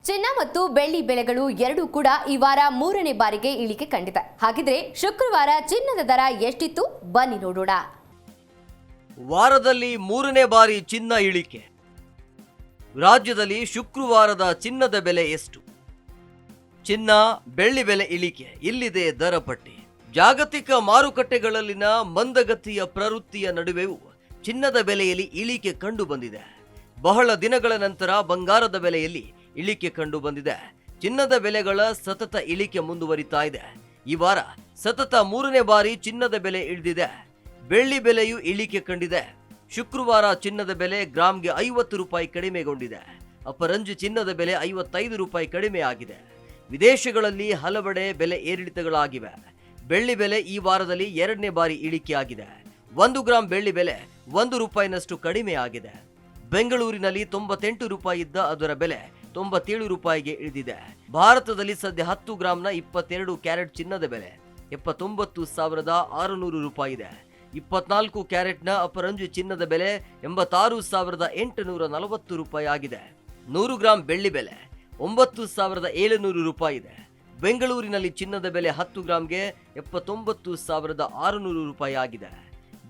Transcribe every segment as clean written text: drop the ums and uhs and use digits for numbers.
ಚಿನ್ನ ಮತ್ತು ಬೆಳ್ಳಿ ಬೆಲೆಗಳು ಎರಡೂ ಕೂಡ ಈ ವಾರ ಮೂರನೇ ಬಾರಿಗೆ ಇಳಿಕೆ ಕಂಡಿದೆ. ಹಾಗಿದ್ರೆ ಶುಕ್ರವಾರ ಚಿನ್ನದ ದರ ಎಷ್ಟಿತ್ತು ಬನ್ನಿ ನೋಡೋಣ. ವಾರದಲ್ಲಿ ಮೂರನೇ ಬಾರಿ ಚಿನ್ನ ಇಳಿಕೆ. ರಾಜ್ಯದಲ್ಲಿ ಶುಕ್ರವಾರದ ಚಿನ್ನದ ಬೆಲೆ ಎಷ್ಟು? ಚಿನ್ನ ಬೆಳ್ಳಿ ಬೆಲೆ ಇಳಿಕೆ, ಇಲ್ಲಿದೆ ದರ ಪಟ್ಟಿ. ಜಾಗತಿಕ ಮಾರುಕಟ್ಟೆಗಳಲ್ಲಿನ ಮಂದಗತಿಯ ಪ್ರವೃತ್ತಿಯ ನಡುವೆಯೂ ಚಿನ್ನದ ಬೆಲೆಯಲ್ಲಿ ಇಳಿಕೆ ಕಂಡು ಬಂದಿದೆ. ಬಹಳ ದಿನಗಳ ನಂತರ ಬಂಗಾರದ ಬೆಲೆಯಲ್ಲಿ ಇಳಿಕೆ ಕಂಡು ಬಂದಿದೆ. ಚಿನ್ನದ ಬೆಲೆಗಳ ಸತತ ಇಳಿಕೆ ಮುಂದುವರಿತಾ ಇದೆ. ಈ ವಾರ ಸತತ ಮೂರನೇ ಬಾರಿ ಚಿನ್ನದ ಬೆಲೆ ಇಳಿದಿದೆ. ಬೆಳ್ಳಿ ಬೆಲೆಯೂ ಇಳಿಕೆ ಕಂಡಿದೆ. ಶುಕ್ರವಾರ ಚಿನ್ನದ ಬೆಲೆ ಗ್ರಾಮ್ಗೆ 50 ರೂಪಾಯಿ ಕಡಿಮೆಗೊಂಡಿದೆ. ಅಪರಂಜಿ ಚಿನ್ನದ ಬೆಲೆ 55 ರೂಪಾಯಿ ಕಡಿಮೆ ಆಗಿದೆ. ವಿದೇಶಗಳಲ್ಲಿ ಹಲವೆಡೆ ಬೆಲೆ ಏರಿಳಿತಗಳಾಗಿವೆ. ಬೆಳ್ಳಿ ಬೆಲೆ ಈ ವಾರದಲ್ಲಿ ಎರಡನೇ ಬಾರಿ ಇಳಿಕೆ ಆಗಿದೆ. 1 ಗ್ರಾಂ ಬೆಳ್ಳಿ ಬೆಲೆ 1 ರೂಪಾಯಿನಷ್ಟು ಕಡಿಮೆ ಆಗಿದೆ. ಬೆಂಗಳೂರಿನಲ್ಲಿ 98 ರೂಪಾಯಿ ಇದ್ದ ಅದರ ಬೆಲೆ 97 ರೂಪಾಯಿಗೆ ಇಳಿದಿದೆ. ಭಾರತದಲ್ಲಿ ಸದ್ಯ 10 ಗ್ರಾಂನ 22 ಕ್ಯಾರೆಟ್ ಚಿನ್ನದ ಬೆಲೆ 79,600 ರೂಪಾಯಿ ಇದೆ. 24 ಕ್ಯಾರೆಟ್ನ ಅಪರಂಜಿ ಚಿನ್ನದ ಬೆಲೆ 86,840 ರೂಪಾಯಿ ಆಗಿದೆ. 100 ಗ್ರಾಂ ಬೆಳ್ಳಿ ಬೆಲೆ 9,700 ರೂಪಾಯಿ ಇದೆ. ಬೆಂಗಳೂರಿನಲ್ಲಿ ಚಿನ್ನದ ಬೆಲೆ 10 ಗ್ರಾಂಗೆ 79,600 ರೂಪಾಯಿ ಆಗಿದೆ.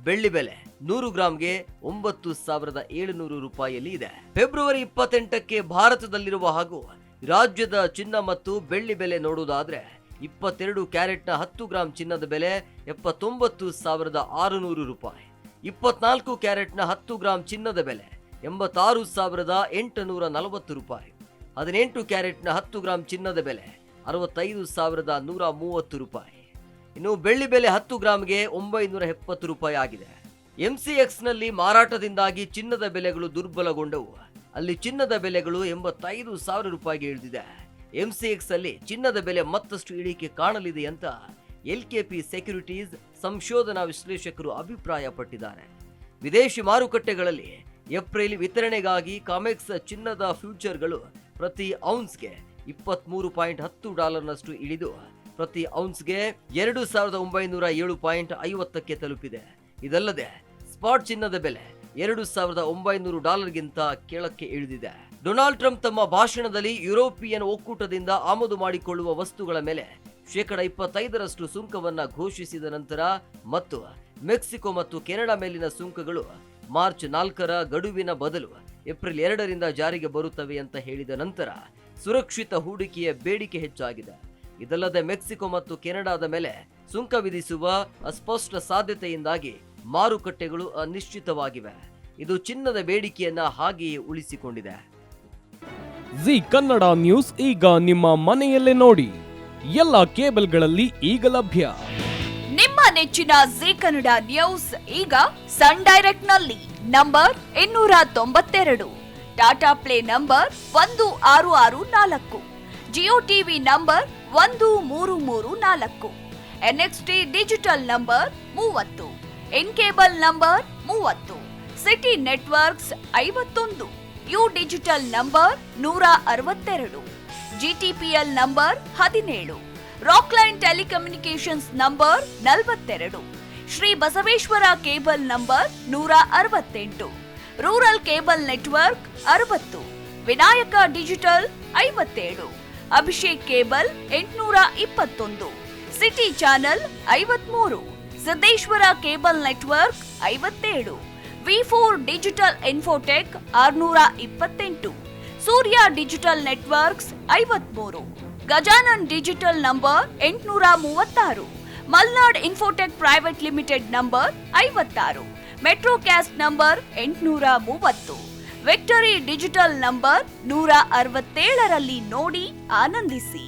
ಬೆಳ್ಳಿ ಬೆಲೆ 100 ಗ್ರಾಂಗೆ 9,700 ರೂಪಾಯಿಯಲ್ಲಿ ಇದೆ. ಫೆಬ್ರವರಿ 28ಕ್ಕೆ ಭಾರತದಲ್ಲಿರುವ ಹಾಗೂ ರಾಜ್ಯದ ಚಿನ್ನ ಮತ್ತು ಬೆಳ್ಳಿ ಬೆಲೆ ನೋಡುವುದಾದ್ರೆ 22 ಕ್ಯಾರೆಟ್ನ 10 ಗ್ರಾಂ ಚಿನ್ನದ ಬೆಲೆ 79,600 ರೂಪಾಯಿ. 24 ಕ್ಯಾರೆಟ್ನ 10 ಗ್ರಾಂ ಚಿನ್ನದ ಬೆಲೆ 86,840 ರೂಪಾಯಿ. 18 ಕ್ಯಾರೆಟ್ನ 10 ಗ್ರಾಂ ಚಿನ್ನದ ಬೆಲೆ 65,130 ರೂಪಾಯಿ. ಇನ್ನು ಬೆಳ್ಳಿ ಬೆಲೆ 10 ಗ್ರಾಂಗೆ 970 ರೂಪಾಯಿ ಆಗಿದೆ. ಎಂಸಿಎಕ್ಸ್ನಲ್ಲಿ ಮಾರಾಟದಿಂದಾಗಿ ಚಿನ್ನದ ಬೆಲೆಗಳು ದುರ್ಬಲಗೊಂಡವು. ಅಲ್ಲಿ ಚಿನ್ನದ ಬೆಲೆಗಳು 85,000 ರೂಪಾಯಿಗೆ ಇಳಿದಿದೆ. ಎಂಸಿಎಕ್ಸ್ ಅಲ್ಲಿ ಚಿನ್ನದ ಬೆಲೆ ಮತ್ತಷ್ಟು ಇಳಿಕೆ ಕಾಣಲಿದೆ ಅಂತ ಎಲ್ಕೆಪಿ ಸೆಕ್ಯೂರಿಟೀಸ್ ಸಂಶೋಧನಾ ವಿಶ್ಲೇಷಕರು ಅಭಿಪ್ರಾಯಪಟ್ಟಿದ್ದಾರೆ. ವಿದೇಶಿ ಮಾರುಕಟ್ಟೆಗಳಲ್ಲಿ ಏಪ್ರಿಲ್ ವಿತರಣೆಗಾಗಿ ಕಾಮೆಕ್ಸ್ ಚಿನ್ನದ ಫ್ಯೂಚರ್ಗಳು ಪ್ರತಿ ಔನ್ಸ್ಗೆ $23.10 ಇಳಿದು ಪ್ರತಿ ಔನ್ಸ್ಗೆ 2,907.50ಕ್ಕೆ ತಲುಪಿದೆ. ಇದಲ್ಲದೆ ಸ್ಪಾಟ್ ಚಿನ್ನದ ಬೆಲೆ $2,900ಗಿಂತ ಕೆಳಕ್ಕೆ ಇಳಿದಿದೆ. ಡೊನಾಲ್ಡ್ ಟ್ರಂಪ್ ತಮ್ಮ ಭಾಷಣದಲ್ಲಿ ಯುರೋಪಿಯನ್ ಒಕ್ಕೂಟದಿಂದ ಆಮದು ಮಾಡಿಕೊಳ್ಳುವ ವಸ್ತುಗಳ ಮೇಲೆ 25% ಸುಂಕವನ್ನ ಘೋಷಿಸಿದ ನಂತರ ಮತ್ತು ಮೆಕ್ಸಿಕೋ ಮತ್ತು ಕೆನಡಾ ಮೇಲಿನ ಸುಂಕಗಳು ಮಾರ್ಚ್ 4ರ ಗಡುವಿನ ಬದಲು ಏಪ್ರಿಲ್ 2ರಿಂದ ಜಾರಿಗೆ ಬರುತ್ತವೆ ಅಂತ ಹೇಳಿದ ನಂತರ ಸುರಕ್ಷಿತ ಹೂಡಿಕೆಯ ಬೇಡಿಕೆ ಹೆಚ್ಚಾಗಿದೆ. ಇದಲ್ಲದೆ ಮೆಕ್ಸಿಕೋ ಮತ್ತು ಕೆನಡಾದ ಮೇಲೆ ಸುಂಕ ವಿಧಿಸುವ ಅಸ್ಪಷ್ಟ ಸಾಧ್ಯತೆಯಿಂದಾಗಿ ಮಾರುಕಟ್ಟೆಗಳು ಅನಿಶ್ಚಿತವಾಗಿವೆ. ಇದು ಚಿನ್ನದ ಬೇಡಿಕೆಯನ್ನ ಹಾಗೆಯೇ ಉಳಿಸಿಕೊಂಡಿದೆ. ಜಿ ಕನ್ನಡ ನ್ಯೂಸ್ ಈಗ ನಿಮ್ಮ ಮನೆಯಲ್ಲೇ ನೋಡಿ. ಎಲ್ಲ ಕೇಬಲ್ಗಳಲ್ಲಿ ಈಗ ಲಭ್ಯ. ನಿಮ್ಮ ನೆಚ್ಚಿನ ಜಿ ಕನ್ನಡ ನ್ಯೂಸ್ ಈಗ ಸನ್ ಡೈರೆಕ್ಟ್ ನಲ್ಲಿ number 292, Tata play number 1664, Jio TV number 1334, NXT digital number 30, in cable number 30, city networks 51, U digital number 162, GTPL number 17, Rockline telecommunications number 42, Shri Basaveshwara cable number 168, rural cable network 60, Vinayaka digital 57, Abhishek cable 821, city channel 53, Siddeshwara cable network 57, ವಿ4 digital infotech 628, Surya digital networks 53, Gajanan digital number 836, Malnad infotech private limited number 56, Metrocast number 830, victory digital number 167ರಲ್ಲಿ ನೋಡಿ ಆನಂದಿಸಿ.